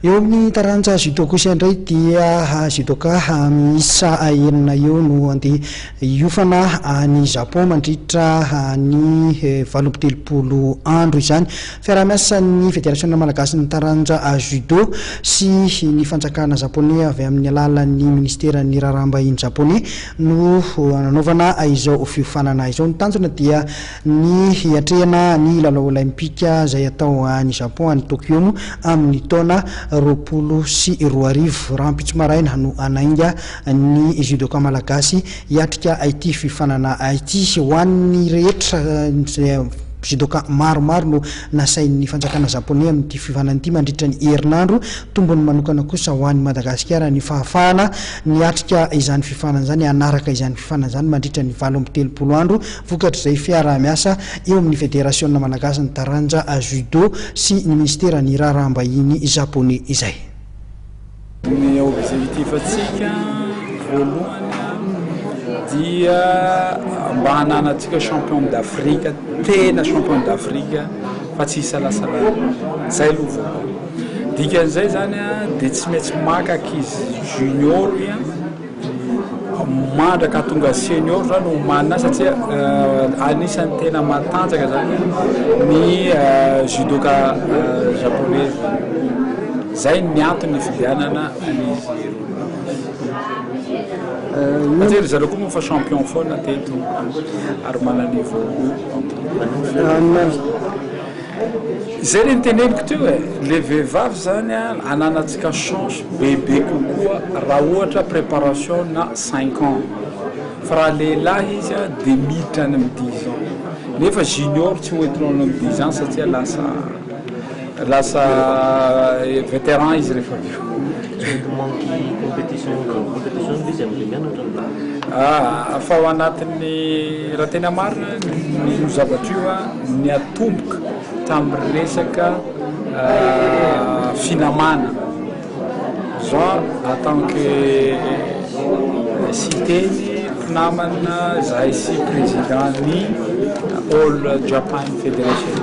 eo amin'ny taranja judo kosa indray dia judoka miisa enina eo no andeha niofana any Japon mandritra ny 27 andro izany. Fiaraha-miasa ny Fédération Malagasy ny taranja judo sy ny fanjakana japonais avy amin'ny alalan'ny ministera-ny raharaham-bahiny japonais no nanaovana izao fiofanana izao. Ny tanjona dia ny hiatrehana ny lalao olimpika izay atao any Japon any Tokyo amin'ny taona 2024 raha mpitso maraina no anainga ny judoka malagasy hiatrika ity fifanana ity ho an'ny rehetra judoka maromaro no nasain'ny fanjakana japonais amin'ity fifanana ity mandritra ny herinandro. Tombony manokana kosa ho an'ny Madagasikara ny fahafahana niatrika izany fifanana izany anaraka izany fifanana izany mandritra ny 27 andro vokatra izay fiaraha-miasa eo amin'ny Fédération Malagasy ny taranja judo sy ny ministera-ny raharaham-bahiny japonais izay. Ny objectif-atsika voalohany dia mba hananatsika champion d'Afrique, tena champion d'Afrique fa tsy isalasala zay aloha. Dikan'izay zany dia tsy maintsy maka ankizy junior mandraka tonga senior zany homanina satria anisan'ny tena matanjaka zany ny judoka japonais. Zay ny antony fivianana an'izy ireo. Zareo koa moa fa champion foana teto ary mana niveau. Zay ny teneniko teo le vehivavy zany ananatsika chance bebe kokoa raha ohatra préparation na 5 ans. Fa raha lehilahy izy dia miditra any amin'ny 10 ans. Nefa junior tsy hoentinao any amin'ny 10 ans satria lasa vétéran izy rehefa fa ao anatin'ny raha tena marina ny zavatra io ny atomboka tamin'ny resaka finamana zao en tant que citeny mpinamana zahay sy président ny All Japan Federation.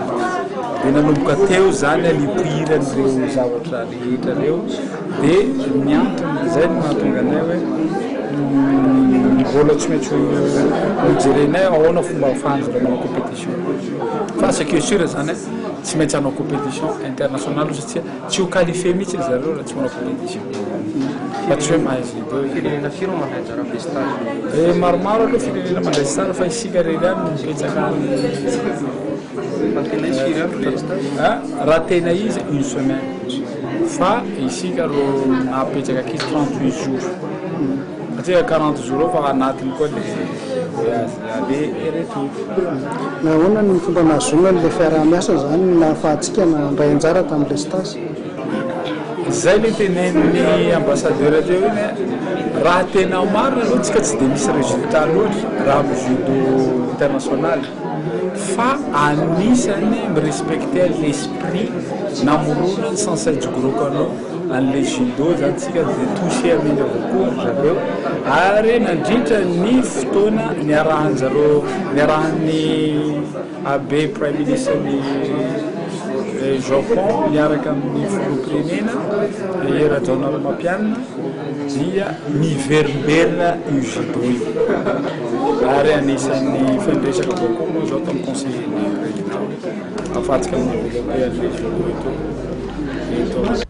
Dia nanomboka teo zany nipoiran'ireo zavatra rehetra reo dia ny antony zay no mahatonga anay hoe mbola tsy maintsy mijerenay ahoana fomba ahafahan'izy manao compétition. Fa ce qui est sûr zany tsy maintsy hanao compétition internationale satria tsy ho qualifié mihitsy zareo raha tsy manao compétition. Fa tsy hoe mahay judo. Firenena firy mandray anjara be stage? Maromaro aloha firenena mandray stage fa isika reny any mipetsaka raha tena izy une semaine fa isika ro napetsaka akizy 38 jours satria 40 jours fa anatiny koa le voyage aller et retour. Nahoana ny fomba nahazona le fiaraha-miasa zany nahafahantsika nandray anjara tamin'le stage? Zay le tenen'ny ambassadeur teo iny raha tena marina aloha tsika tsy dia misy résultat loatra raha amin'ny judo international fa anisany mirespecter l'esprit namoronany sansajogrokano an'le judo zany tsika dia touché aminy avokoa zareo ary nandritra ny fotoana niarahan'zareo niarahan'ny abe prime ministre ny Japon niaraka amin'ny filoham-pirenena era-Donald mampianina dia miverimberina io judo io ary anisan'ny fandresaka kokoa moa zao tamin'ny conseiller président ahafahantsika amin'ny développé an'le judo eto.